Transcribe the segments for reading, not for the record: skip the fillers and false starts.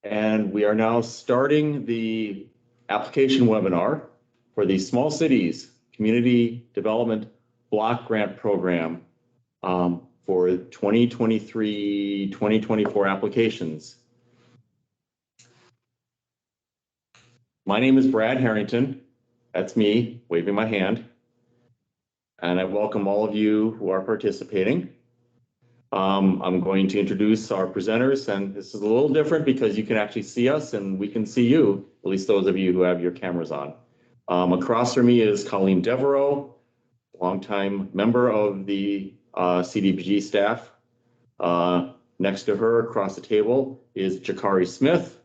And we are now starting the application webinar for the Small Cities Community Development Block Grant Program for 2023-2024 applications. My name is Brad Harrington. That's me waving my hand. And I welcome all of you who are participating. I'm going to introduce our presenters, and this is a little different because you can actually see us and we can see you, at least those of you who have your cameras on. Across from me is Colleen Devereaux, longtime member of the CDBG staff. Next to her, across the table, is Jakari Smith,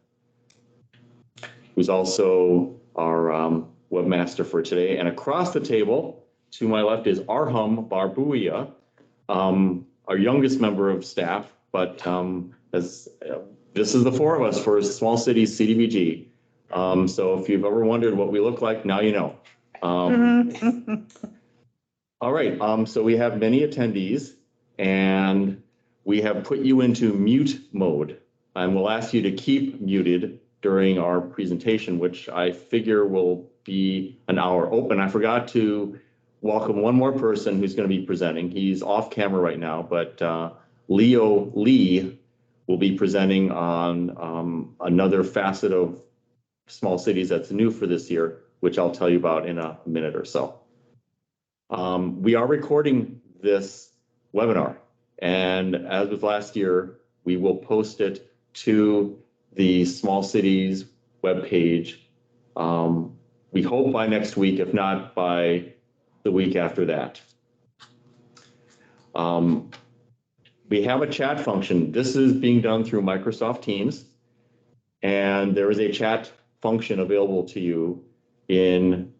who's also our webmaster for today. And across the table, to my left, is Arham Barbuia, our youngest member of staff, but this is the four of us for Small Cities CDBG. So if you've ever wondered what we look like, now you know. All right, so we have many attendees, and we have put you into mute mode, and we'll ask you to keep muted during our presentation, which I figure will be an hour. Oh, and I forgot to welcome one more person who's going to be presenting. He's off camera right now, but Leo Lee will be presenting on another facet of small cities that's new for this year, which I'll tell you about in a minute or so. We are recording this webinar, and as with last year, we will post it to the Small Cities webpage. We hope by next week, if not by the week after that. We have a chat function. This is being done through Microsoft Teams, and there is a chat function available to you in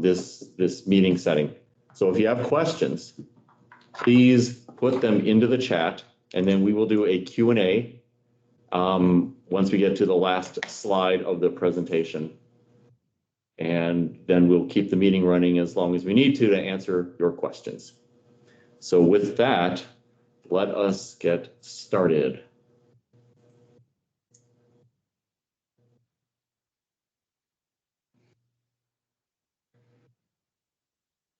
this meeting setting. So if you have questions, please put them into the chat, and then we will do a Q&A once we get to the last slide of the presentation. And then we'll keep the meeting running as long as we need to answer your questions. So with that, let us get started.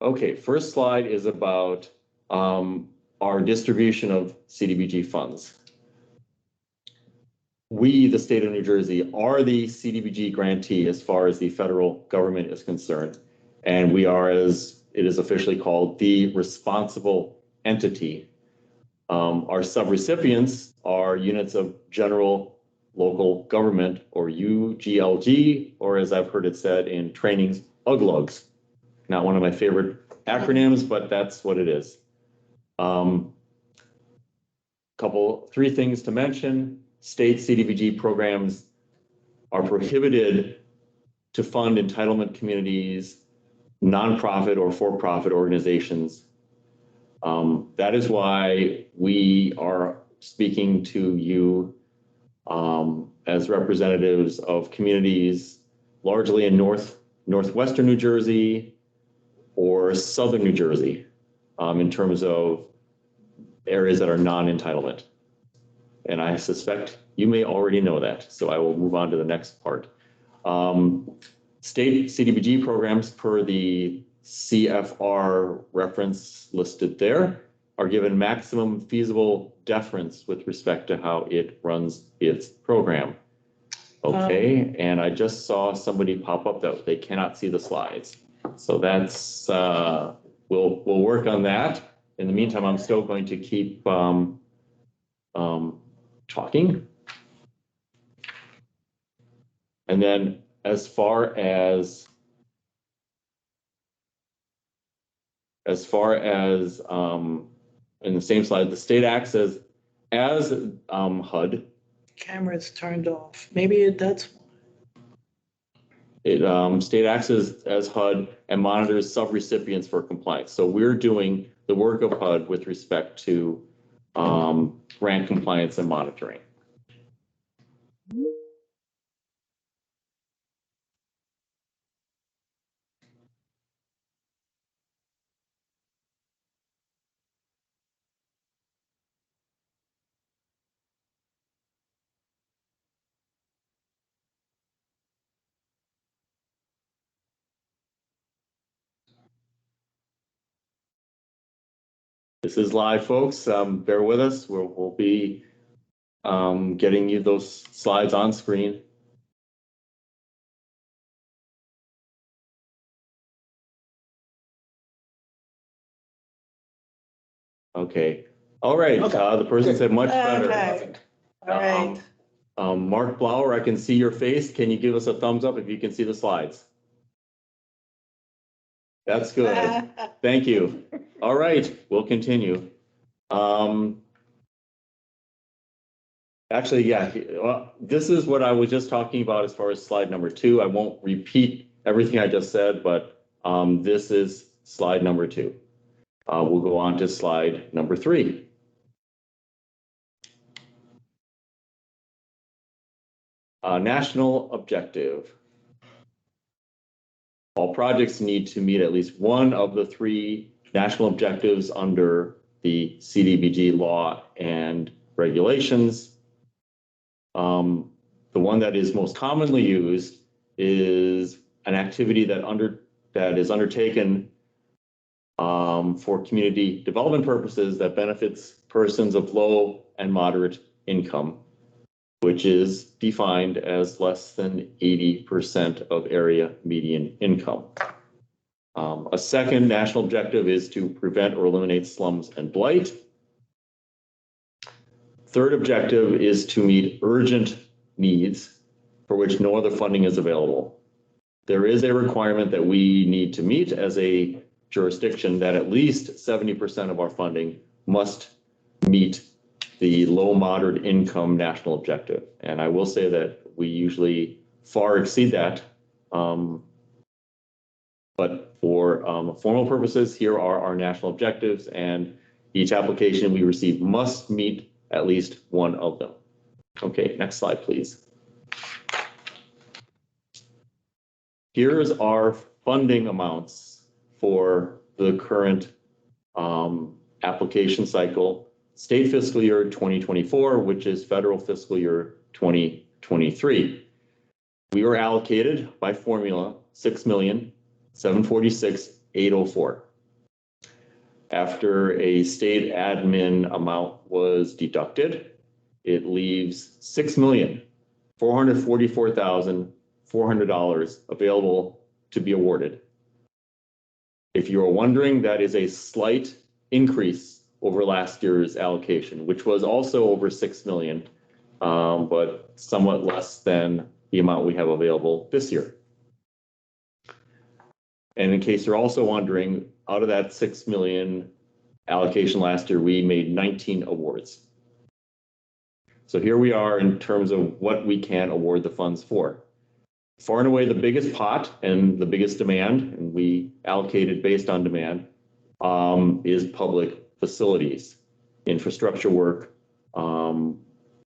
Okay, first slide is about our distribution of CDBG funds. We, the state of New Jersey, are the CDBG grantee as far as the federal government is concerned. And we are, as it is officially called, the responsible entity. Our subrecipients are units of general local government, or UGLG, or as I've heard it said in trainings, UGLUGs. Not one of my favorite acronyms, but that's what it is. Three things to mention. State CDBG programs are prohibited to fund entitlement communities, nonprofit or for-profit organizations. That is why we are speaking to you as representatives of communities largely in northwestern New Jersey or southern New Jersey in terms of areas that are non-entitlement. And I suspect you may already know that, so I will move on to the next part. State CDBG programs per the CFR reference listed there are given maximum feasible deference with respect to how it runs its program. Okay, and I just saw somebody pop up that they cannot see the slides. So that's, we'll work on that. In the meantime, I'm still going to keep talking. And then as far as in the same slide, the state acts as HUD. Camera's turned off. Maybe that's State acts as HUD and monitors subrecipients for compliance. So we're doing the work of HUD with respect to grant compliance and monitoring. This is live, folks. Bear with us. We'll be getting you those slides on screen. Okay. All right. Okay. The person said much better. Okay. All right. Mark Blauer, I can see your face. Can you give us a thumbs up if you can see the slides? That's good. Thank you. All right, we'll continue. Actually, yeah, well, this is what I was just talking about as far as slide number 2. I won't repeat everything I just said, but this is slide number 2. We'll go on to slide number 3. National objective. All projects need to meet at least one of the 3 national objectives under the CDBG law and regulations. The one that is most commonly used is an activity that is undertaken for community development purposes that benefits persons of low and moderate income, which is defined as less than 80% of area median income. A second national objective is to prevent or eliminate slums and blight. Third objective is to meet urgent needs for which no other funding is available. There is a requirement that we need to meet as a jurisdiction that at least 70% of our funding must meet the low moderate income national objective. And I will say that we usually far exceed that. But for formal purposes, here are our national objectives, and each application we receive must meet at least one of them. Okay, next slide, please. Here's our funding amounts for the current application cycle, state fiscal year 2024, which is federal fiscal year 2023. We were allocated by formula $6,746,804. After a state admin amount was deducted, it leaves $6,444,400 available to be awarded. If you are wondering, that is a slight increase over last year's allocation, which was also over $6 million, but somewhat less than the amount we have available this year. And in case you're also wondering, out of that $6 million allocation last year, we made 19 awards. So here we are in terms of what we can award the funds for. Far and away, the biggest pot and the biggest demand, and we allocated based on demand, is public facilities, infrastructure work,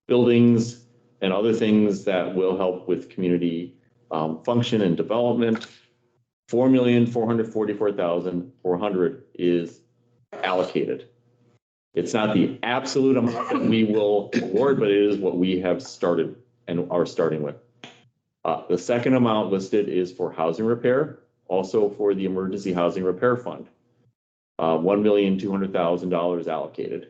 buildings, and other things that will help with community function and development. $4,444,400 is allocated. It's not the absolute amount that we will award, but it is what we have started and are starting with. The second amount listed is for housing repair, also for the Emergency Housing Repair Fund, $1,200,000 allocated.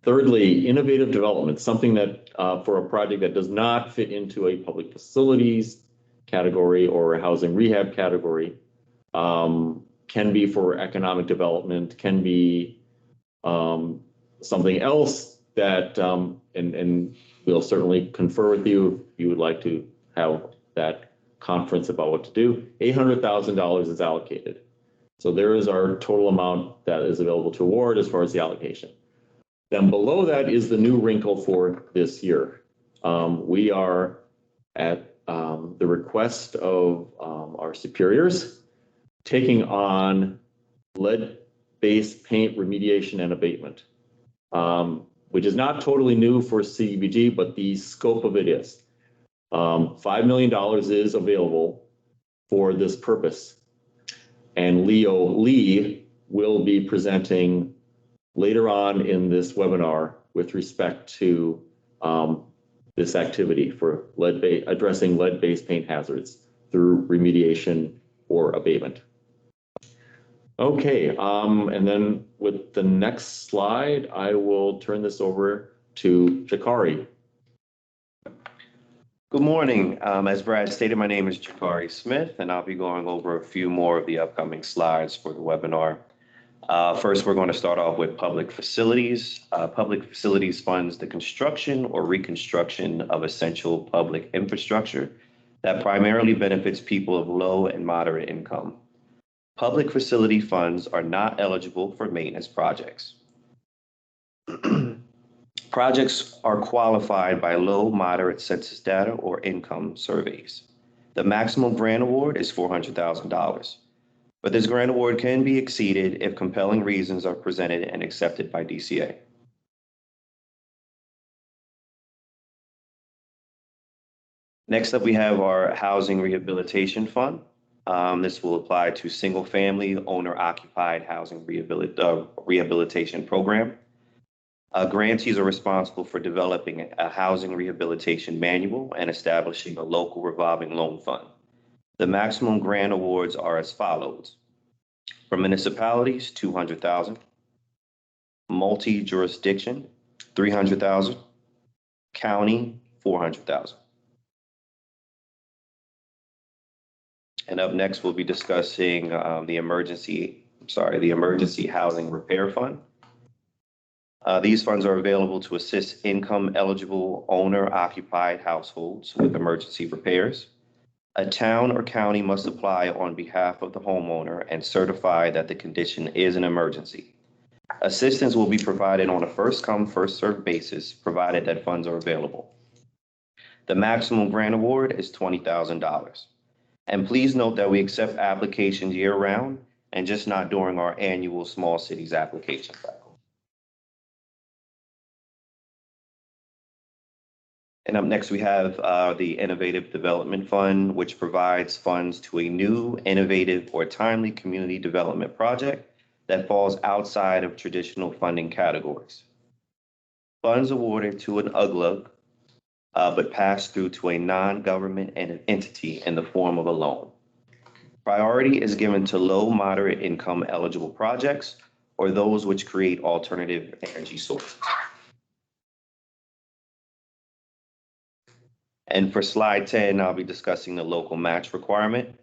Thirdly, innovative development, something that for a project that does not fit into a public facilities category or a housing rehab category, can be for economic development, can be something else that, and we'll certainly confer with you if you would like to have that conference about what to do. $800,000 is allocated. So there is our total amount that is available to award as far as the allocation. Then below that is the new wrinkle for this year. We are at the request of our superiors taking on lead-based paint remediation and abatement, which is not totally new for CDBG, but the scope of it is. $5 million is available for this purpose. And Leo Lee will be presenting later on in this webinar with respect to this activity for addressing lead-based paint hazards through remediation or abatement. Okay, and then with the next slide, I will turn this over to Jakari. Good morning. As Brad stated, my name is Jakari Smith, and I'll be going over a few more of the upcoming slides for the webinar. First, we're going to start off with public facilities. Public facilities funds the construction or reconstruction of essential public infrastructure that primarily benefits people of low and moderate income. Public facility funds are not eligible for maintenance projects. Projects are qualified by low, moderate census data or income surveys. The maximum grant award is $400,000, but this grant award can be exceeded if compelling reasons are presented and accepted by DCA. Next up, we have our Housing Rehabilitation Fund. This will apply to single-family owner-occupied housing rehabilitation program. Grantees are responsible for developing a housing rehabilitation manual and establishing a local revolving loan fund. The maximum grant awards are as follows. For municipalities, $200,000. Multi-jurisdiction, $300,000. County, $400,000. And up next, we'll be discussing the Emergency Housing Repair Fund. These funds are available to assist income-eligible owner-occupied households with emergency repairs. A town or county must apply on behalf of the homeowner and certify that the condition is an emergency. Assistance will be provided on a first-come, first-served basis, provided that funds are available. The maximum grant award is $20,000. And please note that we accept applications year-round and just not during our annual small cities application cycle. And up next, we have the Innovative Development Fund, which provides funds to a new, innovative, or timely community development project that falls outside of traditional funding categories. Funds awarded to an UGLA, but pass through to a non-government entity in the form of a loan. Priority is given to low, moderate income eligible projects or those which create alternative energy sources. And for slide 10, I'll be discussing the local match requirement.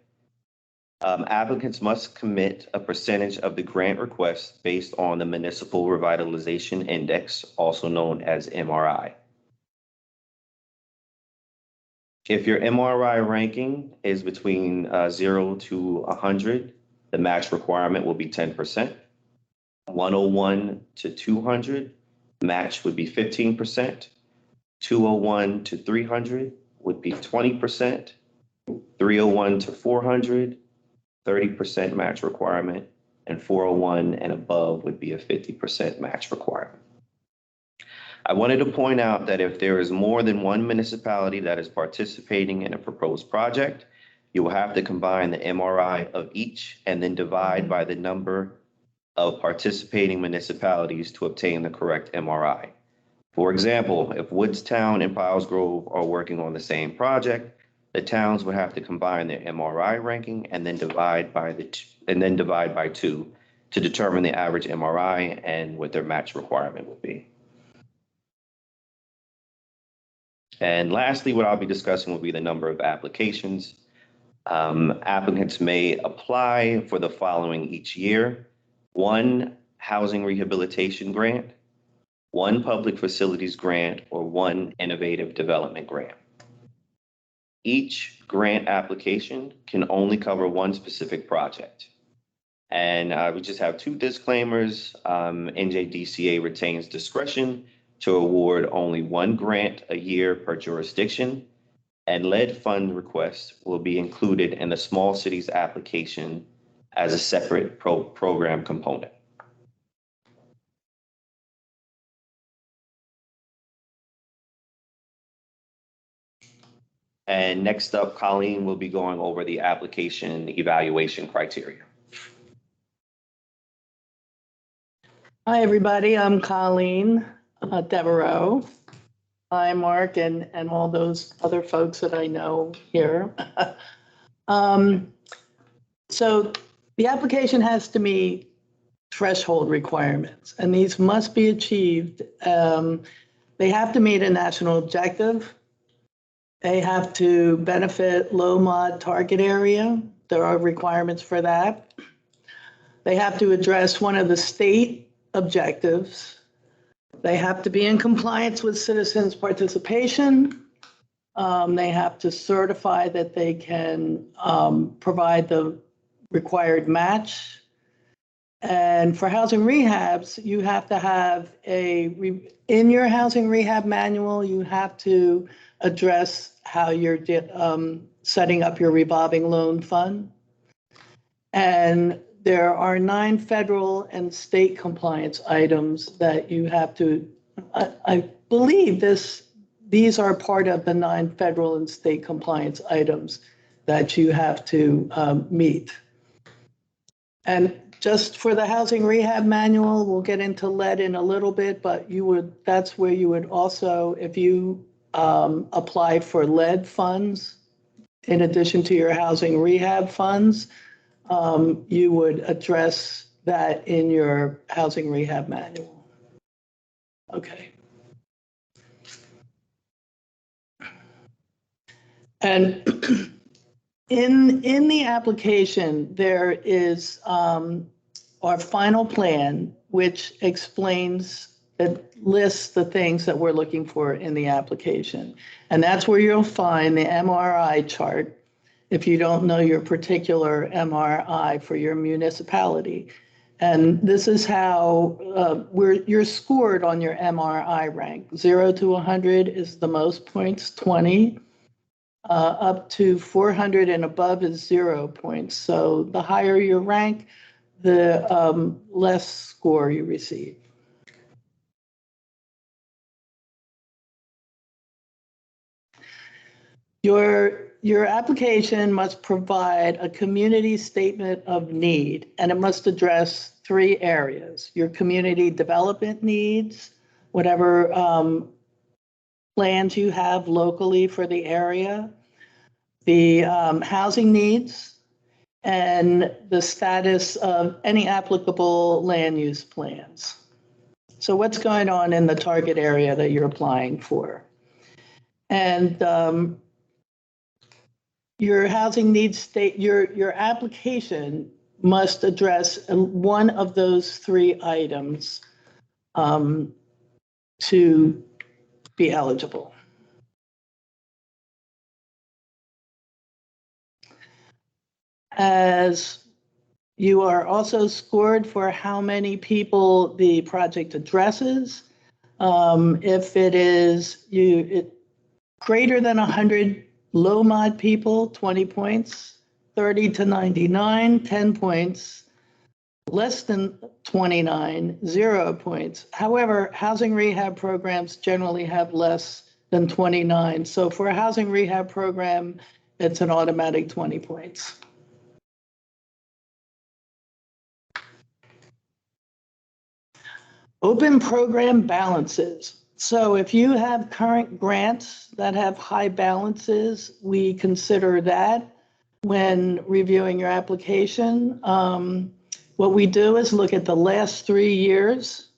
Applicants must commit a percentage of the grant request based on the Municipal Revitalization Index, also known as MRI. If your MRI ranking is between 0 to 100, the match requirement will be 10%. 101 to 200, match would be 15%. 201 to 300 would be 20%. 301 to 400, 30% match requirement. And 401 and above would be a 50% match requirement. I wanted to point out that if there is more than one municipality that is participating in a proposed project, you will have to combine the MRI of each and then divide by the number of participating municipalities to obtain the correct MRI. For example, if Woodstown and Piles Grove are working on the same project, the towns would have to combine their MRI ranking and then divide by 2 to determine the average MRI and what their match requirement would be. And lastly, what I'll be discussing will be the number of applications. Applicants may apply for the following each year: 1 housing rehabilitation grant, 1 public facilities grant, or 1 innovative development grant. Each grant application can only cover 1 specific project. And we just have 2 disclaimers. NJDCA retains discretion to award only 1 grant a year per jurisdiction, and lead fund requests will be included in the small cities application as a separate program component. And next up, Colleen will be going over the application evaluation criteria. Hi, everybody. I'm Colleen Devereaux. Hi, Mark, and all those other folks that I know here. So The application has to meet threshold requirements, and these must be achieved. They have to meet a national objective. They have to benefit low mod target area. There are requirements for that. They have to address one of the state objectives. They have to be in compliance with citizens' participation. They have to certify that they can provide the required match. And for housing rehabs, you have to have in your housing rehab manual, you have to address how you're setting up your revolving loan fund. And there are 9 federal and state compliance items that you have to, I believe these are part of the 9 federal and state compliance items that you have to meet. And just for the housing rehab manual, we'll get into lead in a little bit, but that's where you would also, if you apply for lead funds, in addition to your housing rehab funds, you would address that in your housing rehab manual. Okay. And in the application, there is our final plan, which explains, it lists the things that we're looking for in the application. And that's where you'll find the MRI chart if you don't know your particular MRI for your municipality. And this is how you're scored on your MRI rank. 0 to 100 is the most points, 20. Up to 400 and above is 0 points. So the higher your rank, the less score you receive. Your application must provide a community statement of need, and it must address 3 areas: your community development needs, whatever plans you have locally for the area, the housing needs, and the status of any applicable land use plans. So what's going on in the target area that you're applying for? And your housing needs state, your application must address one of those 3 items to be eligible. As you are also scored for how many people the project addresses. If it is greater than 100 low mod people, 20 points, 30 to 99, 10 points, less than 29, 0 points. However, housing rehab programs generally have less than 29. So for a housing rehab program, it's an automatic 20 points. Open program balances. So if you have current grants that have high balances, we consider that when reviewing your application. What we do is look at the last 3 years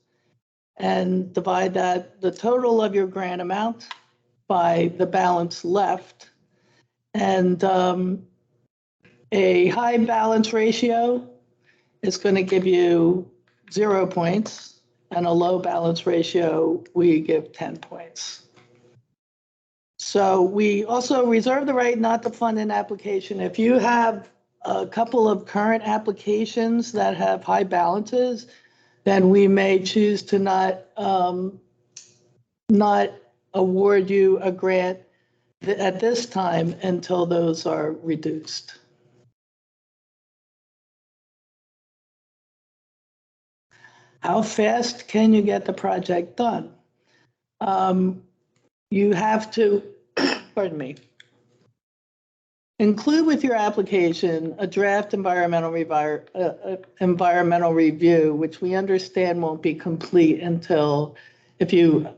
and divide the total of your grant amount by the balance left. And a high balance ratio is going to give you 0 points. And a low balance ratio, we give 10 points. So we also reserve the right not to fund an application. If you have a couple of current applications that have high balances, then we may choose to not award you a grant at this time until those are reduced. How fast can you get the project done? You have to, pardon me, include with your application a draft environmental review, which we understand won't be complete until you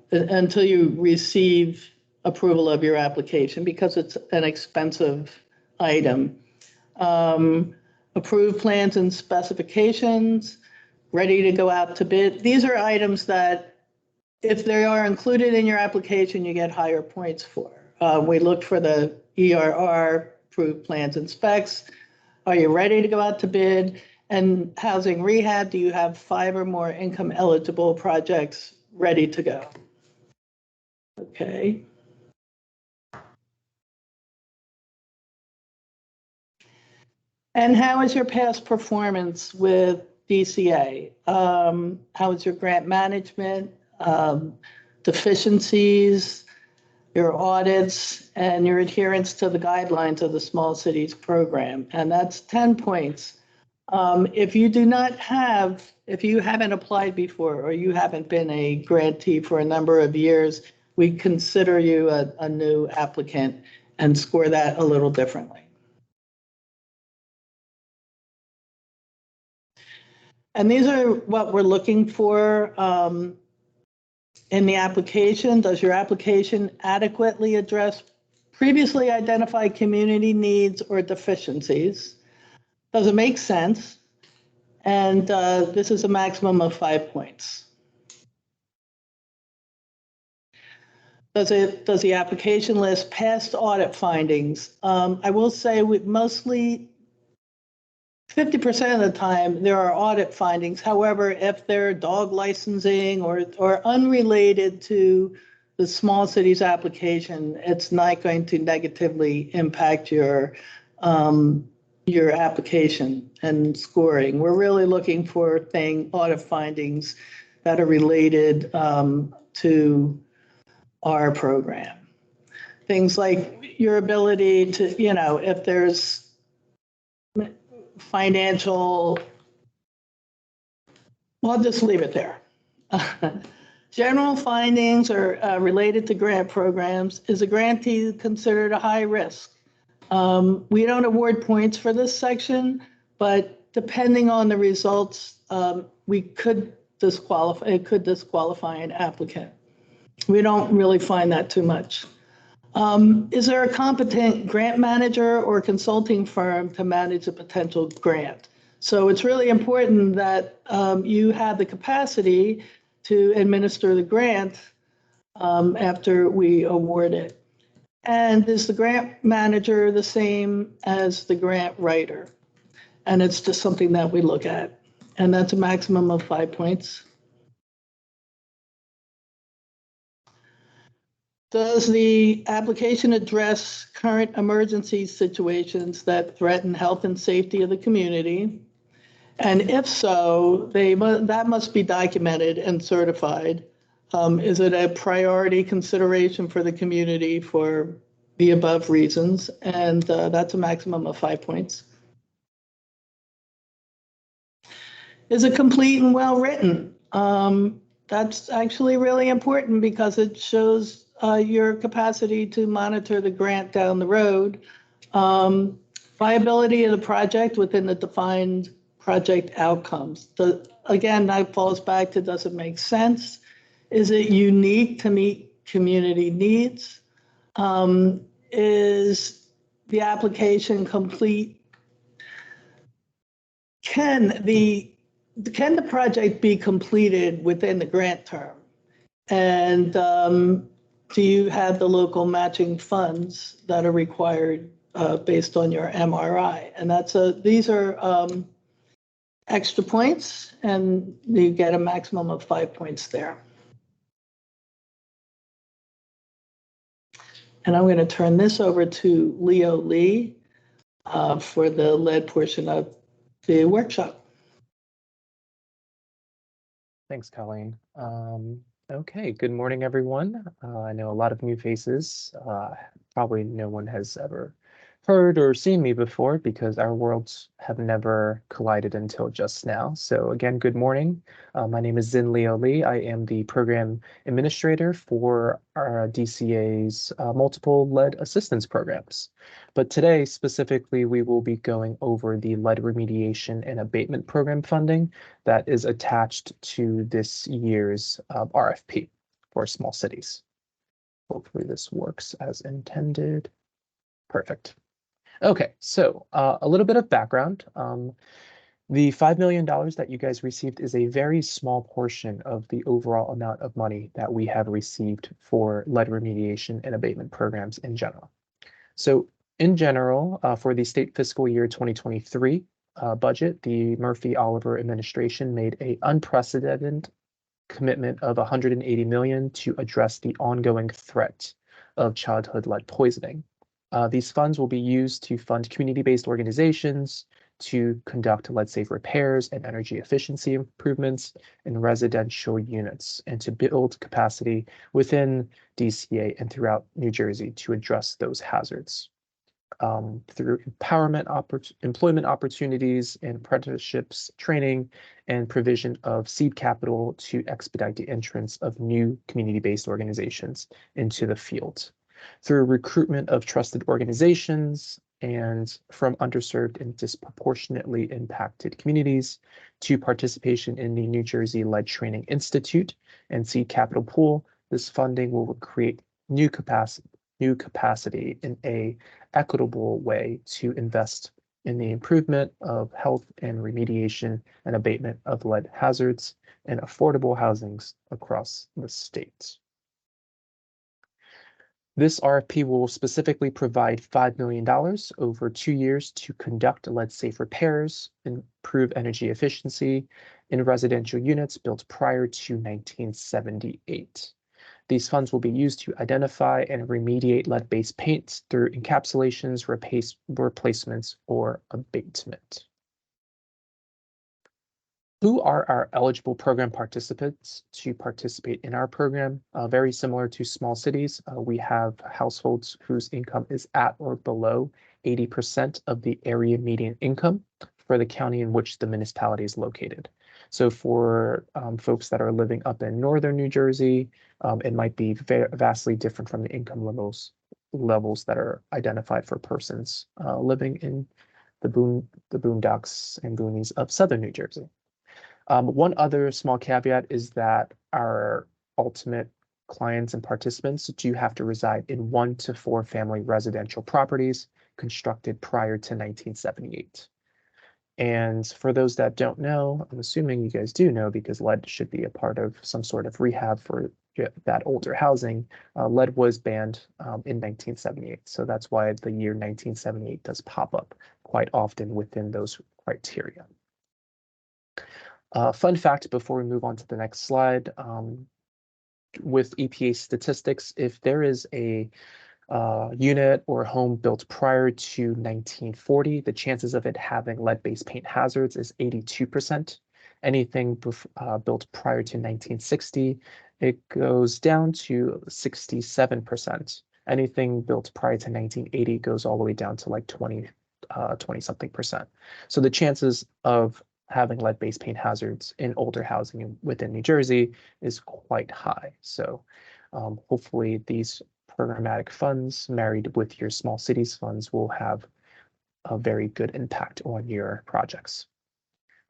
receive approval of your application, because it's an expensive item. approved plans and specifications, ready to go out to bid. These are items that if they are included in your application, you get higher points for. We look for the ERR, approved plans and specs. Are you ready to go out to bid? And housing rehab, do you have 5 or more income eligible projects ready to go? Okay. And how is your past performance with DCA? How is your grant management, deficiencies, your audits, and your adherence to the guidelines of the Small Cities Program? And that's 10 points. If you haven't applied before or you haven't been a grantee for a number of years, we consider you a new applicant and score that a little differently. And these are what we're looking for in the application. Does your application adequately address previously identified community needs or deficiencies? Does it make sense? And this is a maximum of 5 points. Does the application list past audit findings? I will say we mostly 50% of the time there are audit findings. However, if they're dog licensing or unrelated to the small cities application, it's not going to negatively impact your application and scoring. We're really looking for audit findings that are related to our program. Things like your ability to, if there's financial, well, I'll just leave it there. General findings are related to grant programs. Is a grantee considered a high risk? We don't award points for this section, but depending on the results, it could disqualify an applicant. We don't really find that too much. Is there a competent grant manager or consulting firm to manage a potential grant? So it's really important that you have the capacity to administer the grant after we award it. And is the grant manager the same as the grant writer? And it's just something that we look at. And that's a maximum of 5 points. Does the application address current emergency situations that threaten health and safety of the community? And if so, that must be documented and certified. Is it a priority consideration for the community for the above reasons? And that's a maximum of 5 points. Is it complete and well-written? That's actually really important because it shows your capacity to monitor the grant down the road. Viability of the project within the defined project outcomes. Again, that falls back to, does it make sense? Is it unique to meet community needs? Is the application complete? Can the project be completed within the grant term? And do you have the local matching funds that are required based on your MRI? And these are extra points, and you get a maximum of 5 points there. And I'm going to turn this over to Leo Lee for the lead portion of the workshop. Thanks, Colleen. Okay, good morning, everyone. I know a lot of new faces. Probably no one has ever heard or seen me before because our worlds have never collided until just now. So again, good morning. My name is Zin Leo Lee. I am the program administrator for our DCA's multiple lead assistance programs. But today, specifically, we will be going over the lead remediation and abatement program funding that is attached to this year's RFP for small cities. Hopefully this works as intended. Perfect. Okay, so a little bit of background. The $5 million that you guys received is a very small portion of the overall amount of money that we have received for lead remediation and abatement programs in general. So in general, for the state fiscal year 2023 budget, the Murphy-Oliver administration made an unprecedented commitment of 180 million to address the ongoing threat of childhood lead poisoning. These funds will be used to fund community-based organizations, to conduct lead-safe repairs and energy efficiency improvements in residential units, and to build capacity within DCA and throughout New Jersey to address those hazards. Through employment opportunities and apprenticeships, training, and provision of seed capital to expedite the entrance of new community-based organizations into the field. Through recruitment of trusted organizations and from underserved and disproportionately impacted communities to participation in the New Jersey Lead Training Institute and seed capital pool, this funding will create new capacity in a equitable way to invest in the improvement of health and remediation and abatement of lead hazards and affordable housings across the state. This RFP will specifically provide $5 million over 2 years to conduct lead-safe repairs, improve energy efficiency in residential units built prior to 1978. These funds will be used to identify and remediate lead-based paints through encapsulations, replacements, or abatement. Who are our eligible program participants to participate in our program? Very similar to small cities, we have households whose income is at or below 80% of the area median income for the county in which the municipality is located. So for folks that are living up in northern New Jersey, it might be vastly different from the income levels that are identified for persons living in the boondocks and boonies of southern New Jersey. One other small caveat is that our ultimate clients and participants do have to reside in 1 to 4 family residential properties constructed prior to 1978. And for those that don't know, I'm assuming you guys do know because lead should be a part of some sort of rehab for that older housing. Lead was banned in 1978. So that's why the year 1978 does pop up quite often within those criteria. Fun fact before we move on to the next slide, with EPA statistics, if there is a unit or home built prior to 1940, the chances of it having lead-based paint hazards is 82%. Anything built prior to 1960, it goes down to 67%. Anything built prior to 1980 goes all the way down to like 20 something percent. So the chances of having lead-based paint hazards in older housing within New Jersey is quite high. So hopefully these programmatic funds married with your small cities funds will have a very good impact on your projects.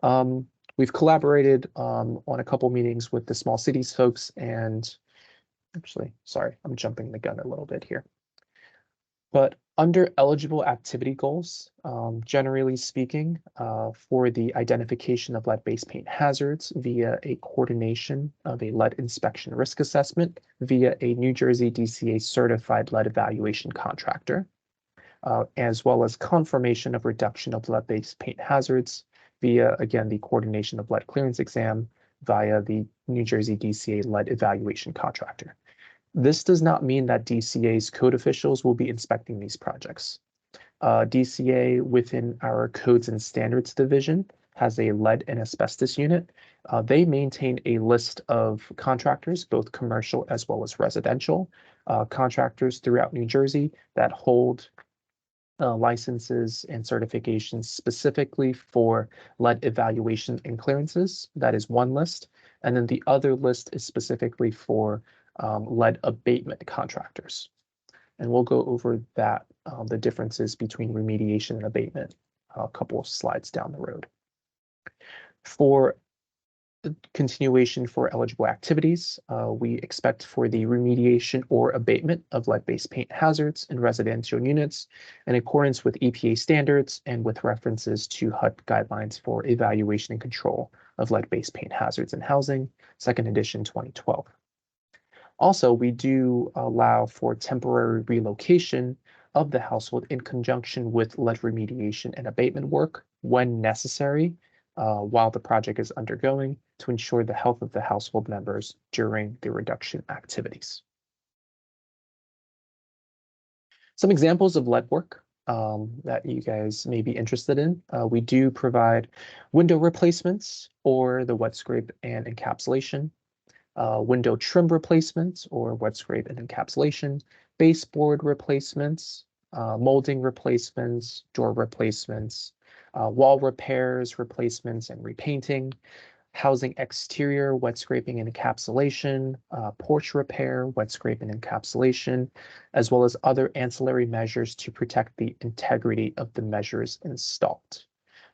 We've collaborated on a couple meetings with the small cities folks, and actually, sorry, I'm jumping the gun a little bit here. But under eligible activity goals, generally speaking, for the identification of lead-based paint hazards via a coordination of a lead inspection risk assessment via a New Jersey DCA certified lead evaluation contractor, as well as confirmation of reduction of lead-based paint hazards via, again, the coordination of lead clearance exam via the New Jersey DCA lead evaluation contractor. This does not mean that DCA's code officials will be inspecting these projects. DCA within our Codes and Standards division has a lead and asbestos unit. They maintain a list of contractors, both commercial as well as residential contractors throughout New Jersey that hold licenses and certifications specifically for lead evaluation and clearances. That is one list. And then the other list is specifically for lead abatement contractors. And we'll go over that, the differences between remediation and abatement a couple of slides down the road. For continuation for eligible activities. We expect for the remediation or abatement of lead-based paint hazards in residential units in accordance with EPA standards and with references to HUD guidelines for evaluation and control of lead-based paint hazards in housing, second edition 2012. Also, we do allow for temporary relocation of the household in conjunction with lead remediation and abatement work when necessary while the project is undergoing to ensure the health of the household members during the reduction activities. Some examples of lead work that you guys may be interested in. We do provide window replacements or the wet scrape and encapsulation, window trim replacements or wet scrape and encapsulation, baseboard replacements, molding replacements, door replacements, wall repairs, replacements and repainting, housing exterior wet scraping and encapsulation, porch repair, wet scrape and encapsulation, as well as other ancillary measures to protect the integrity of the measures installed.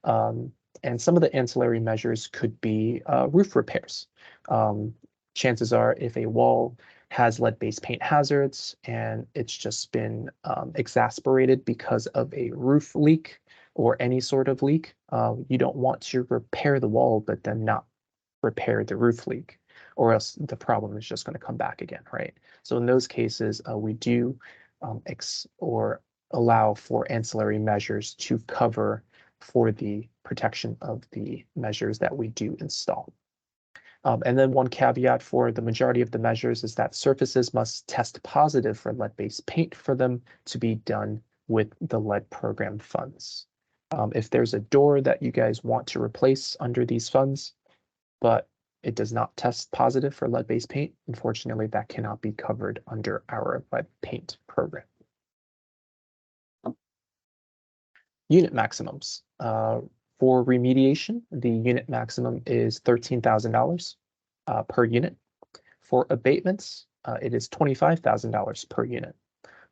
And some of the ancillary measures could be roof repairs. Chances are if a wall has lead-based paint hazards and it's just been exacerbated because of a roof leak or any sort of leak, you don't want to repair the wall but then not repair the roof leak, or else the problem is just going to come back again, right? So in those cases, we do or allow for ancillary measures to cover for the protection of the measures that we do install. And then one caveat for the majority of the measures is that surfaces must test positive for lead-based paint for them to be done with the lead program funds. If there's a door that you guys want to replace under these funds, but it does not test positive for lead-based paint, unfortunately, that cannot be covered under our lead paint program. Unit maximums. For remediation, the unit maximum is $13,000 per unit. For abatements, it is $25,000 per unit.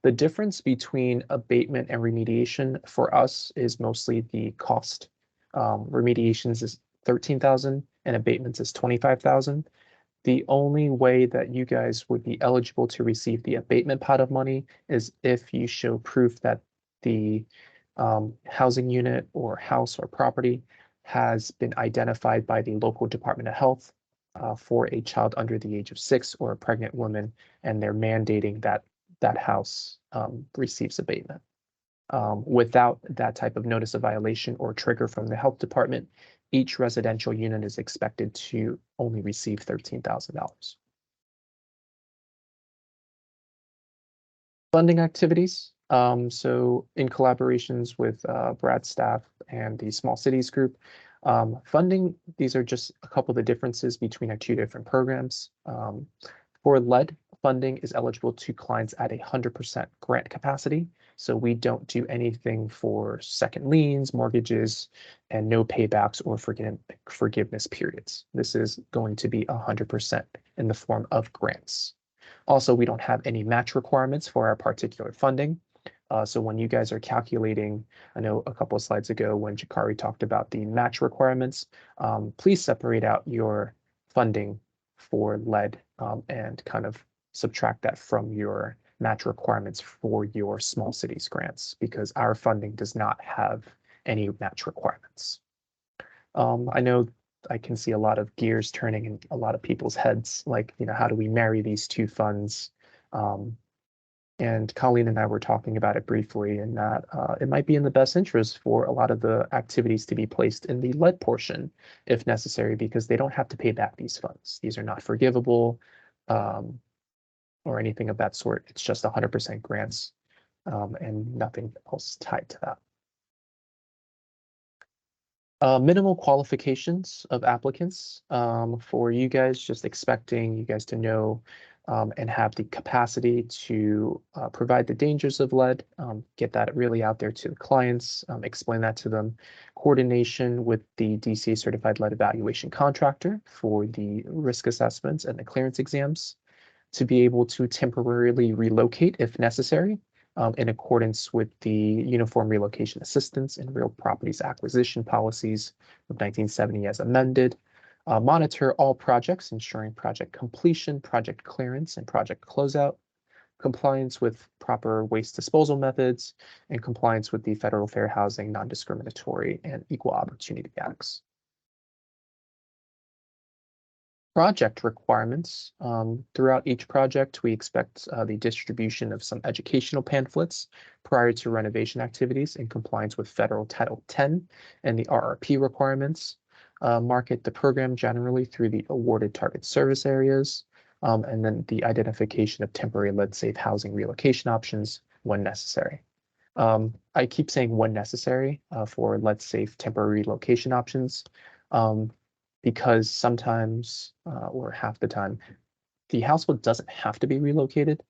The difference between abatement and remediation for us is mostly the cost. Remediations is $13,000 and abatements is $25,000. The only way that you guys would be eligible to receive the abatement pot of money is if you show proof that the housing unit or house or property has been identified by the local Department of Health for a child under the age of 6 or a pregnant woman, and they're mandating that that house receives abatement. Without that type of notice of violation or trigger from the health department, each residential unit is expected to only receive $13,000. Funding activities. So in collaborations with Brad's staff and the Small Cities Group, funding, these are just a couple of the differences between our two different programs. For lead, funding is eligible to clients at 100% grant capacity. So we don't do anything for second liens, mortgages, and no paybacks or forgiveness periods. This is going to be 100% in the form of grants. Also, we don't have any match requirements for our particular funding. So when you guys are calculating, I know a couple of slides ago when Jakari talked about the match requirements, please separate out your funding for lead and kind of subtract that from your match requirements for your small cities grants, because our funding does not have any match requirements. I know I can see a lot of gears turning in a lot of people's heads, like, you know, how do we marry these two funds? And Colleen and I were talking about it briefly, and that it might be in the best interest for a lot of the activities to be placed in the lead portion if necessary, because they don't have to pay back these funds. These are not forgivable or anything of that sort. It's just 100% grants and nothing else tied to that. Minimal qualifications of applicants for you guys, just expecting you guys to know and have the capacity to provide the dangers of lead, get that really out there to the clients, explain that to them, coordination with the DCA certified lead evaluation contractor for the risk assessments and the clearance exams, to be able to temporarily relocate if necessary, in accordance with the Uniform Relocation Assistance and Real Properties Acquisition Policies of 1970 as amended. Monitor all projects, ensuring project completion, project clearance, and project closeout, compliance with proper waste disposal methods, and compliance with the Federal Fair Housing, Non-Discriminatory, and Equal Opportunity Acts. Project requirements. Throughout each project, we expect the distribution of some educational pamphlets prior to renovation activities in compliance with Federal Title 10 and the RRP requirements. Market the program generally through the awarded target service areas, and then the identification of temporary lead-safe housing relocation options when necessary. I keep saying when necessary for lead-safe temporary relocation options. Because sometimes, or half the time, the household doesn't have to be relocated,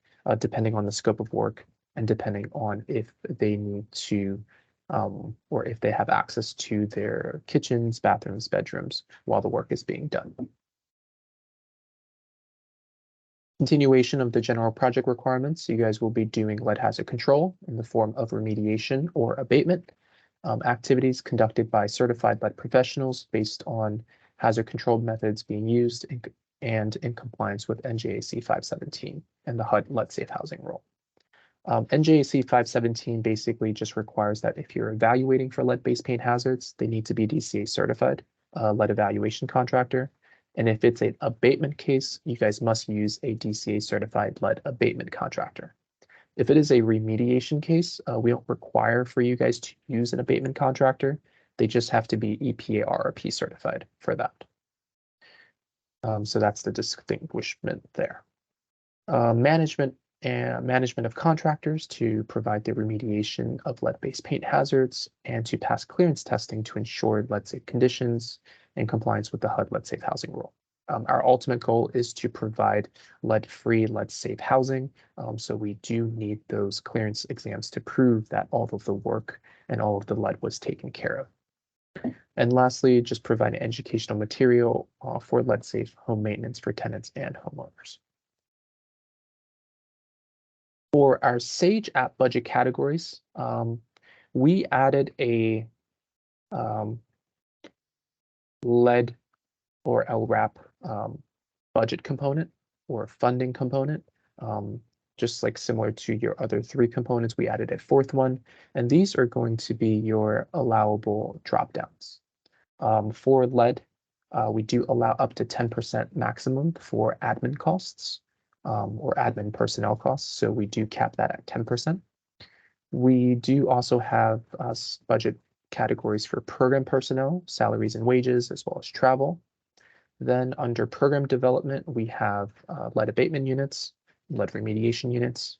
depending on the scope of work and depending on if they need to, or if they have access to their kitchens, bathrooms, bedrooms while the work is being done. Continuation of the general project requirements, you guys will be doing lead hazard control in the form of remediation or abatement. Activities conducted by certified lead professionals based on hazard control methods being used and in compliance with NJAC 517 and the HUD Lead Safe Housing Rule. NJAC 517 basically just requires that if you're evaluating for lead-based paint hazards, they need to be DCA certified, lead evaluation contractor. And if it's an abatement case, you guys must use a DCA certified lead abatement contractor. If it is a remediation case, we don't require for you guys to use an abatement contractor. They just have to be EPA RRP certified for that. So that's the distinguishment there. Management of contractors to provide the remediation of lead-based paint hazards and to pass clearance testing to ensure lead-safe conditions and compliance with the HUD lead-safe housing rule. Our ultimate goal is to provide lead-free, lead-safe housing. So we do need those clearance exams to prove that all of the work and all of the lead was taken care of. And lastly, just provide educational material for lead-safe home maintenance for tenants and homeowners. For our SAGE app budget categories, we added a lead or LRAP budget component or funding component. Just like similar to your other three components, we added a fourth one, and these are going to be your allowable dropdowns. For lead, we do allow up to 10% maximum for admin costs or admin personnel costs, so we do cap that at 10%. We do also have budget categories for program personnel, salaries and wages, as well as travel. Then under program development, we have lead abatement units, lead remediation units.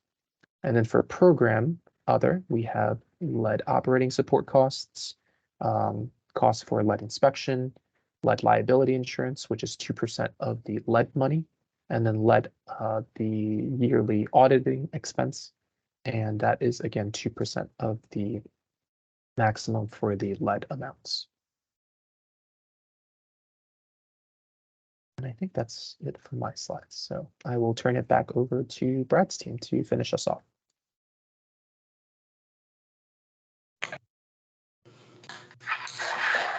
And then for program other, we have lead operating support costs, costs for lead inspection, lead liability insurance, which is 2% of the lead money, and then lead the yearly auditing expense. And that is again 2% of the maximum for the lead amounts. And I think that's it for my slides. So I will turn it back over to Brad's team to finish us off.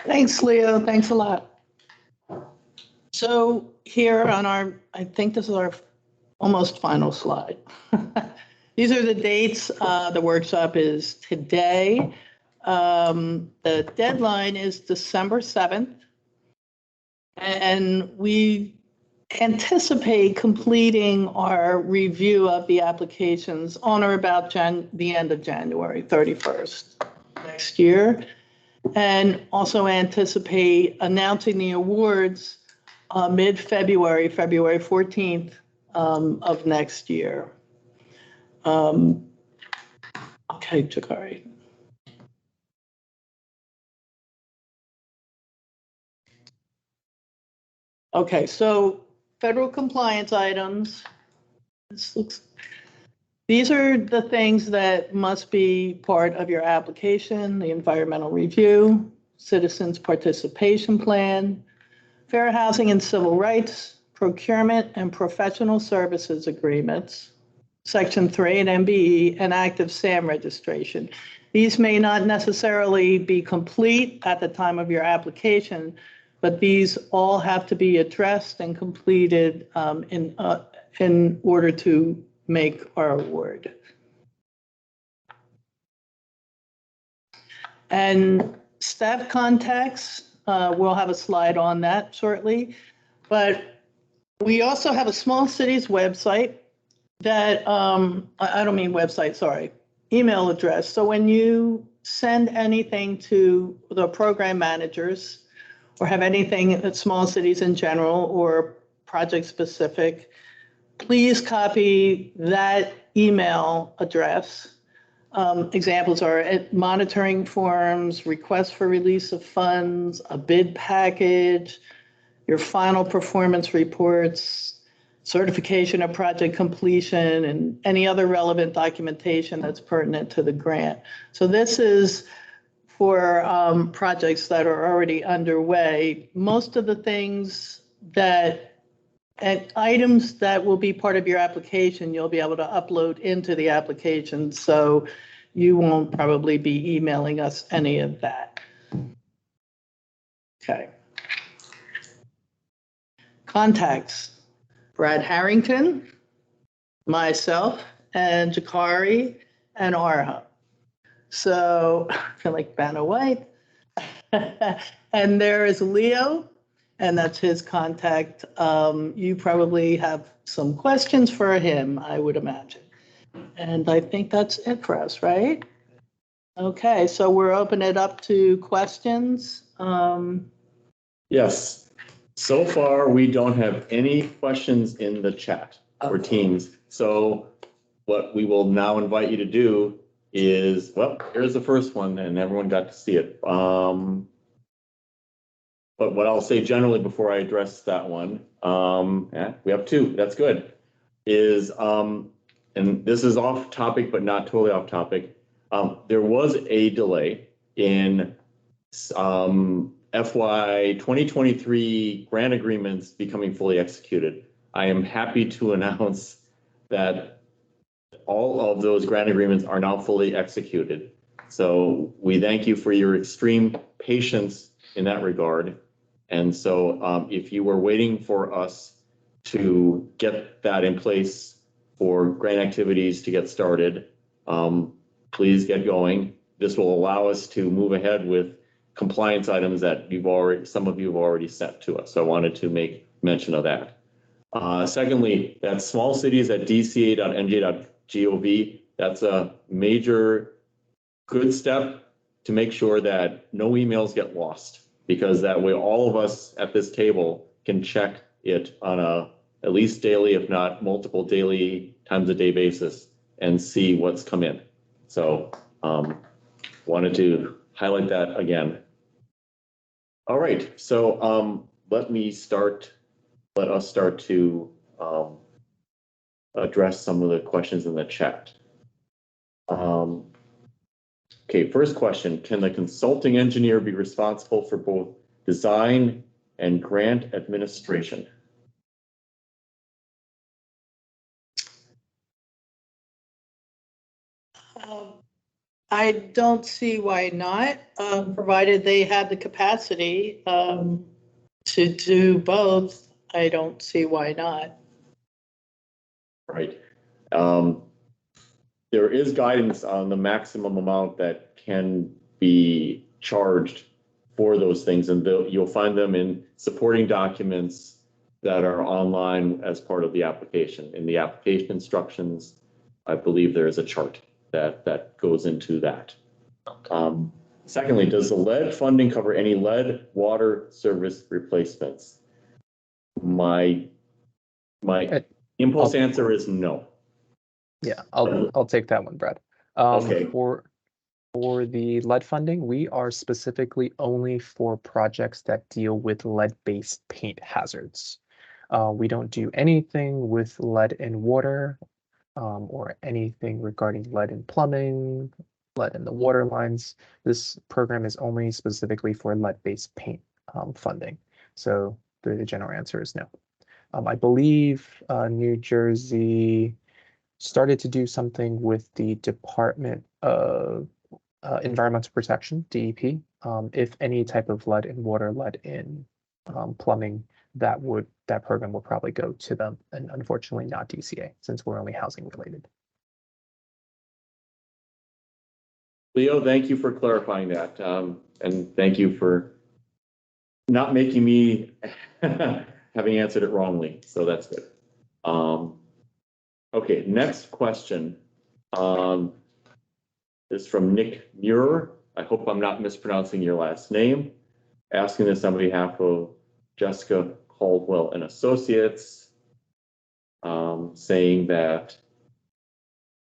Thanks, Leo. Thanks a lot. So here on our, I think this is our almost final slide. These are the dates. The workshop is today. The deadline is December 7th. And we anticipate completing our review of the applications on or about the end of January 31st next year. And also anticipate announcing the awards mid-February, February 14th of next year. Okay, Jakari. Okay, so federal compliance items. These are the things that must be part of your application: the environmental review, citizens participation plan, fair housing and civil rights, procurement and professional services agreements, Section 3 and MBE, and active SAM registration. These may not necessarily be complete at the time of your application, but these all have to be addressed and completed in order to make our award. And staff contacts, we'll have a slide on that shortly, but we also have a small cities website that, I don't mean website, sorry, email address. So when you send anything to the program managers or have anything at small cities in general or project specific, please copy that email address. Examples are monitoring forms, requests for release of funds, a bid package, your final performance reports, certification of project completion, and any other relevant documentation that's pertinent to the grant. So this is for projects that are already underway. Most of the things and items that will be part of your application, you'll be able to upload into the application. So you won't probably be emailing us any of that. Okay. Contacts: Brad Harrington, myself, and Jakari, and Arha. So I feel like Vanna White. And there is Leo, and that's his contact. You probably have some questions for him, I would imagine. And I think that's it for us, right? Okay, so we're opening it up to questions. Yes. So far, we don't have any questions in the chat or Teams. So what we will now invite you to do is, well, here's the first one, and everyone got to see it. But what I'll say generally before I address that one, yeah, we have two, that's good, is, and this is off topic, but not totally off topic. There was a delay in FY 2023 grant agreements becoming fully executed. I am happy to announce that all of those grant agreements are now fully executed. So we thank you for your extreme patience in that regard. And so if you were waiting for us to get that in place for grant activities to get started, please get going. This will allow us to move ahead with compliance items that some of you have already sent to us. So I wanted to make mention of that. Secondly, that small cities at dca.nj.gov, that's a major good step to make sure that no emails get lost, because that way all of us at this table can check it on at least daily, if not multiple daily times a day basis, and see what's come in. So wanted to highlight that again. All right, so let us start to address some of the questions in the chat. Okay, first question, can the consulting engineer be responsible for both design and grant administration? I don't see why not, provided they have the capacity to do both. I don't see why not. Right. There is guidance on the maximum amount that can be charged for those things, and you'll find them in supporting documents that are online as part of the application. In the application instructions, I believe there is a chart that goes into that. Secondly, does the lead funding cover any lead water service replacements? My impulse answer is no. Yeah, I'll take that one, Brad. Okay. For the lead funding, we are specifically only for projects that deal with lead-based paint hazards. We don't do anything with lead in water, or anything regarding lead in plumbing, lead in the water lines. This program is only specifically for lead-based paint funding. So the general answer is no. I believe New Jersey started to do something with the Department of Environmental Protection, DEP, if any type of lead in water, lead in plumbing, that program will probably go to them, and unfortunately not DCA, since we're only housing related. Leo, thank you for clarifying that. And thank you for not making me having answered it wrongly. So that's good. Okay, next question is from Nick Muir. I hope I'm not mispronouncing your last name. Asking this on behalf of Jessica Caldwell and Associates, saying that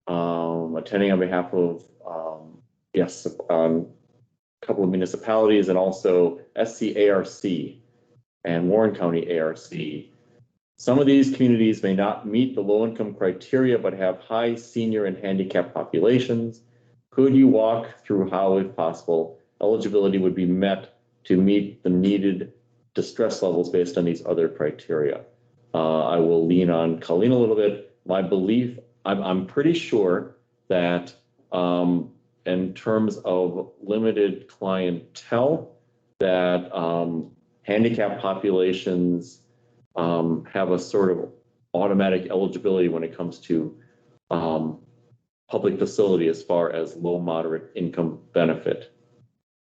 attending on behalf of yes, a couple of municipalities and also SCARC and Warren County ARC. Some of these communities may not meet the low-income criteria, but have high senior and handicapped populations. Could you walk through how, if possible, eligibility would be met to meet the needed distress levels based on these other criteria? I will lean on Colleen a little bit. My belief, I'm pretty sure that in terms of limited clientele, that handicapped populations have a sort of automatic eligibility when it comes to public facility as far as low moderate income benefit.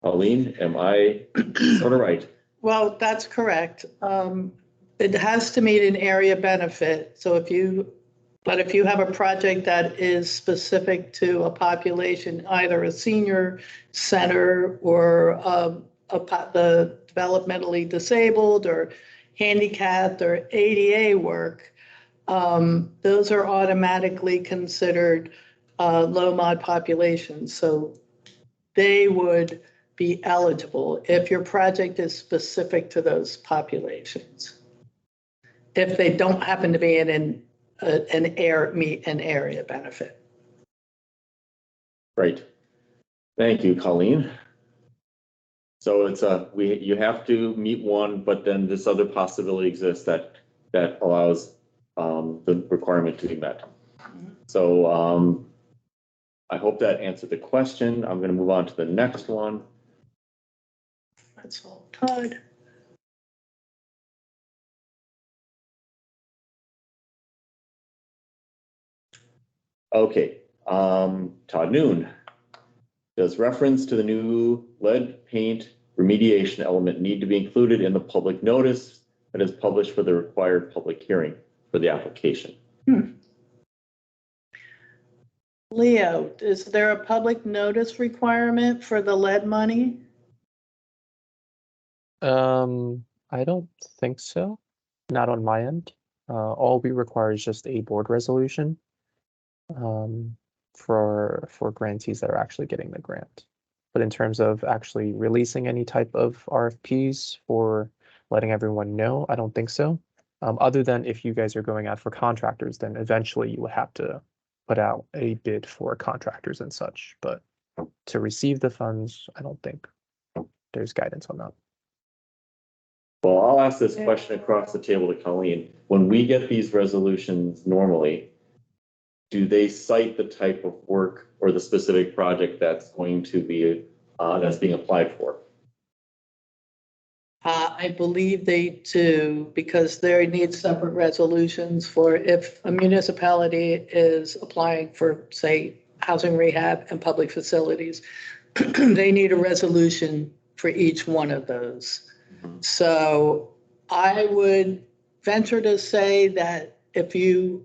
Colleen, am I sort of right? Well, that's correct. It has to meet an area benefit. So if you have a project that is specific to a population, either a senior center or the developmentally disabled or handicapped or ADA work, those are automatically considered low mod populations. So they would be eligible if your project is specific to those populations. If they don't happen to be meet an area benefit. Great. Thank you, Colleen. So it's you have to meet one, but then this other possibility exists that allows the requirement to be met. So I hope that answered the question. I'm going to move on to the next one. That's all, Todd. Okay, Todd Noon. Does reference to the new lead paint remediation element need to be included in the public notice that is published for the required public hearing for the application? Leo, is there a public notice requirement for the lead money? I don't think so. Not on my end. All we require is just a board resolution for grantees that are actually getting the grant. But in terms of actually releasing any type of RFPs for letting everyone know, I don't think so. Other than if you guys are going out for contractors, then eventually you will have to put out a bid for contractors and such. But to receive the funds, I don't think there's guidance on that. Well, I'll ask this question across the table to Colleen. When we get these resolutions normally, do they cite the type of work or the specific project that's going to be, that's being applied for? I believe they do, because they need separate resolutions for if a municipality is applying for, say, housing rehab and public facilities, they need a resolution for each one of those. So I would venture to say that if you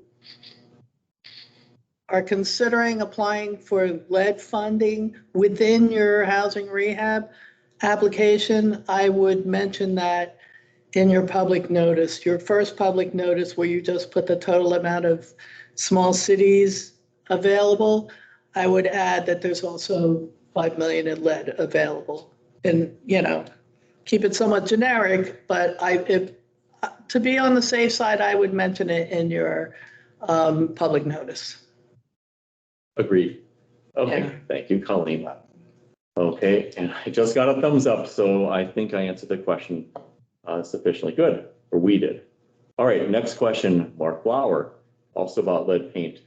are considering applying for lead funding within your housing rehab application, I would mention that in your public notice, your first public notice where you just put the total amount of small cities available, I would add that there's also 5 million in lead available. And, keep it somewhat generic, but to be on the safe side, I would mention it in your public notice. Agreed. Okay, yeah. Thank you, Colleen. Okay, and I just got a thumbs up, so I think I answered the question sufficiently good, or we did. All right, next question, Mark Lauer, also about lead paint.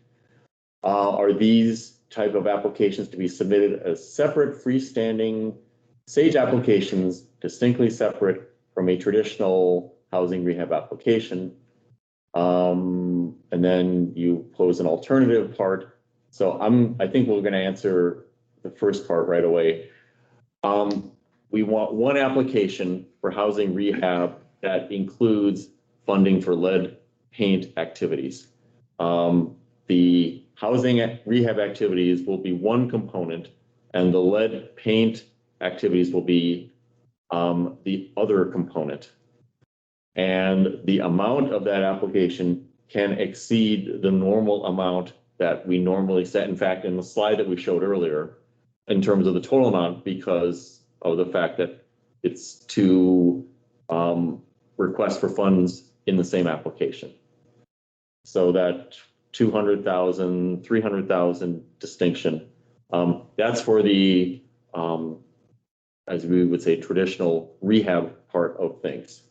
Are these type of applications to be submitted as separate freestanding SAGE applications, distinctly separate from a traditional housing rehab application. And then you pose an alternative part. So I think we're going to answer the first part right away. We want one application for housing rehab that includes funding for lead paint activities. The housing rehab activities will be one component, and the lead paint activities will be the other component. And the amount of that application can exceed the normal amount that we normally set. In fact, in the slide that we showed earlier, in terms of the total amount, because of the fact that it's two requests for funds in the same application. So that 200,000, 300,000 distinction, that's for the, as we would say, traditional rehab part of things.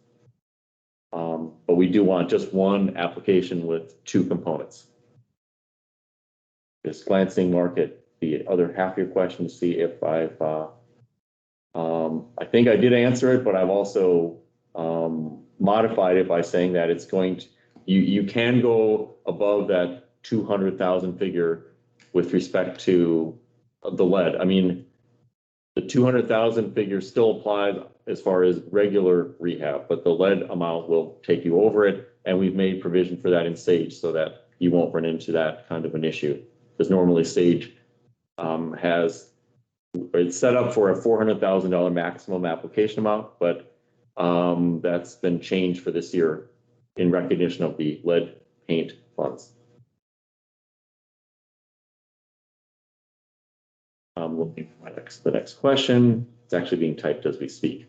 But we do want just one application with two components. Just glancing, Mark, at the other half of your question to see if I've, I think I did answer it, but I've also modified it by saying that it's going to, you can go above that 200,000 figure with respect to the lead. I mean, the 200,000 figure still applies as far as regular rehab, but the lead amount will take you over it. And we've made provision for that in SAGE so that you won't run into that kind of an issue. Because normally SAGE it's set up for a $400,000 maximum application amount, but that's been changed for this year in recognition of the lead paint funds. I'm looking for the next question. It's actually being typed as we speak.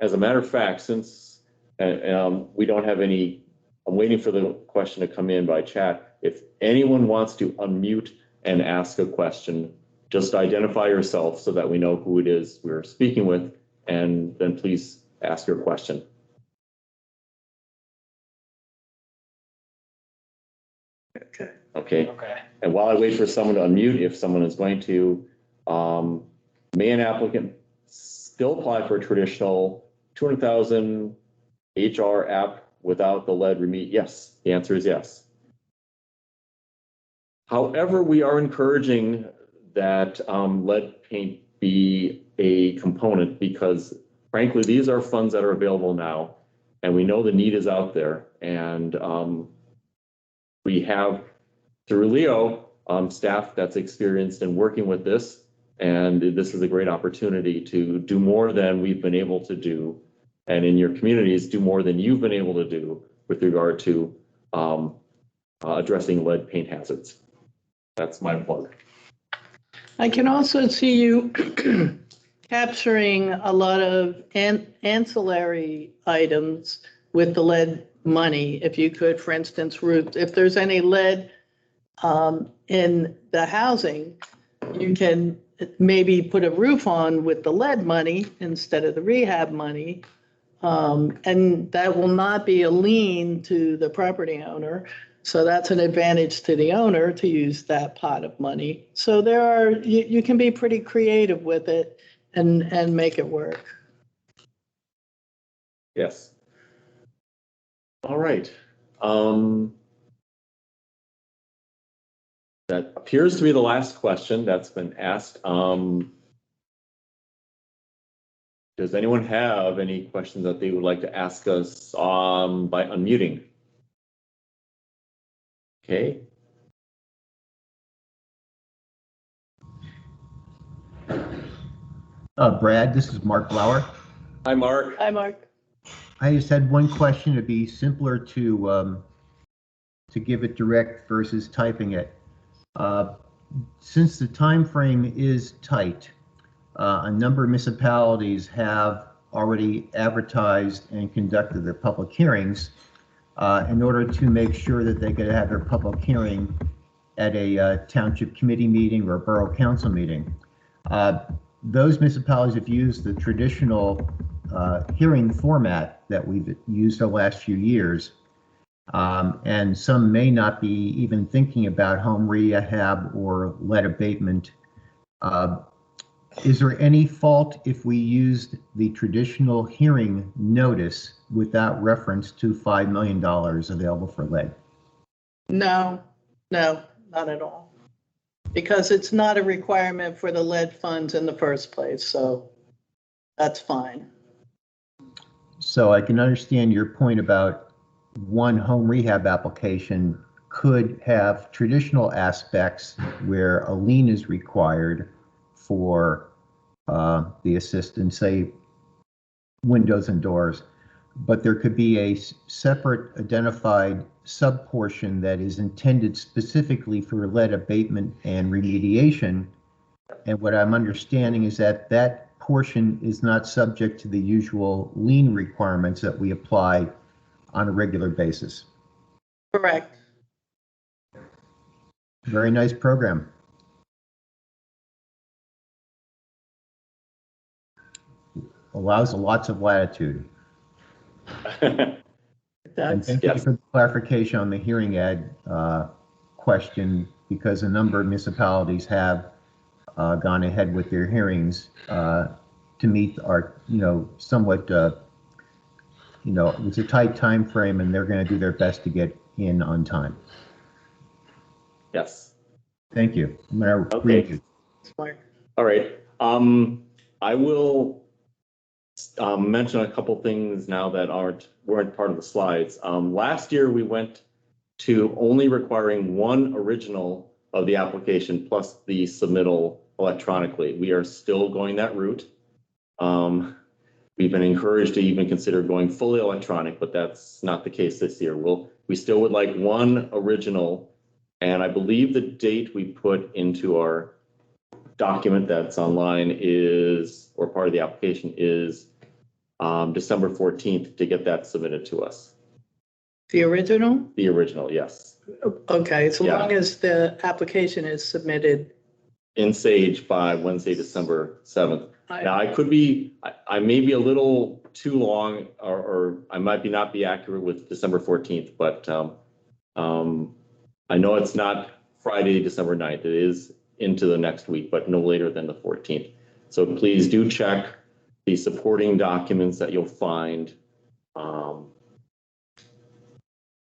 As a matter of fact, since we don't have any, I'm waiting for the question to come in by chat. If anyone wants to unmute and ask a question, just identify yourself so that we know who it is we're speaking with, and then please ask your question. Okay. And while I wait for someone to unmute, if someone is going to, may an applicant still apply for a traditional 200,000 HR app without the lead remediation? Yes, the answer is yes. However, we are encouraging that lead paint be a component because, frankly, these are funds that are available now, and we know the need is out there. And we have, through Leo, staff that's experienced in working with this, and this is a great opportunity to do more than we've been able to do, and in your communities, do more than you've been able to do with regard to addressing lead paint hazards. That's my plug. I can also see you capturing a lot of ancillary items with the lead money. If you could, for instance, roofs, if there's any lead in the housing, you can maybe put a roof on with the lead money instead of the rehab money. And that will not be a lien to the property owner. So that's an advantage to the owner to use that pot of money. So there are, you can be pretty creative with it and make it work. Yes. All right. That appears to be the last question that's been asked. Does anyone have any questions that they would like to ask us by unmuting? Okay. Brad, this is Mark Lauer. Hi, Mark. Hi, Mark. I just had one question. It'd be simpler to give it direct versus typing it. Since the time frame is tight, a number of municipalities have already advertised and conducted their public hearings in order to make sure that they could have their public hearing at a township committee meeting or a borough council meeting. Those municipalities have used the traditional hearing format that we've used the last few years. And some may not be even thinking about home rehab or lead abatement. Is there any fault if we used the traditional hearing notice without reference to $5 million available for lead? No, no, not at all. Because it's not a requirement for the lead funds in the first place, so that's fine. So I can understand your point about one home rehab application could have traditional aspects where a lien is required for the assistance, say windows and doors, but there could be a separate identified sub-portion that is intended specifically for lead abatement and remediation. And what I'm understanding is that that portion is not subject to the usual lien requirements that we apply on a regular basis. Correct. Very nice program. Allows lots of latitude. And That's, thank you for the clarification on the hearing aid question, because a number of municipalities have gone ahead with their hearings to meet our, somewhat, it's a tight time frame, and they're going to do their best to get in on time. Yes. Thank you. I'm going to Okay. read you. smart. All right. I will mention a couple things now that weren't part of the slides. Last year we went to only requiring one original of the application plus the submittal electronically. We are still going that route. We've been encouraged to even consider going fully electronic, but that's not the case this year. We still would like one original, and I believe the date we put into our document that's online is, or part of the application is December 14th to get that submitted to us. The original? The original, yes. Okay, so Yeah. long as the application is submitted. In Sage by Wednesday, December 7th. Now, I may be a little too long, or I might not be accurate with December 14th, but I know it's not Friday, December 9th. It is into the next week, but no later than the 14th. So please do check the supporting documents that you'll find.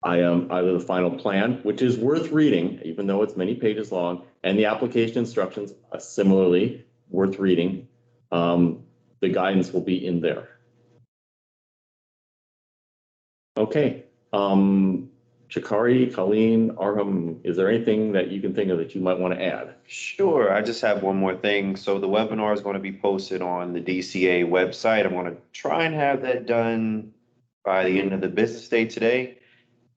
Either the final plan, which is worth reading, even though it's many pages long, and the application instructions are similarly worth reading. The guidance will be in there. Okay. Chikari, Colleen, Arham, is there anything that you can think of that you might want to add? Sure, I just have one more thing. So the webinar is going to be posted on the DCA website. I'm going to try and have that done by the end of the business day today.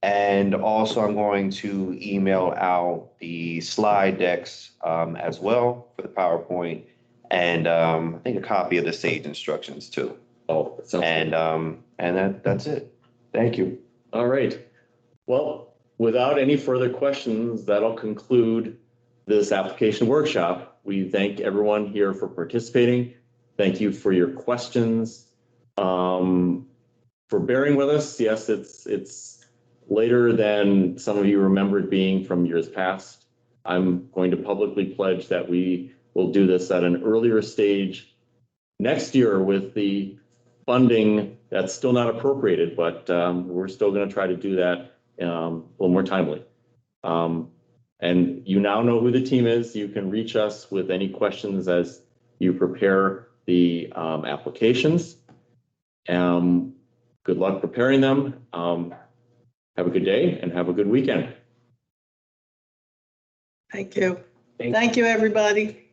And also I'm going to email out the slide decks as well for the PowerPoint, and I think a copy of the SAGE instructions too. Oh, that sounds good. And that's it. Thank you. All right. Well, without any further questions, that'll conclude this application workshop. We thank everyone here for participating. Thank you for your questions, for bearing with us. Yes, it's later than some of you remember it being from years past. I'm going to publicly pledge that we will do this at an earlier stage next year with the funding that's still not appropriated, but we're still going to try to do that a little more timely. And you now know who the team is. You can reach us with any questions as you prepare the applications. Good luck preparing them. Have a good day and have a good weekend. Thank you. Thank you, everybody.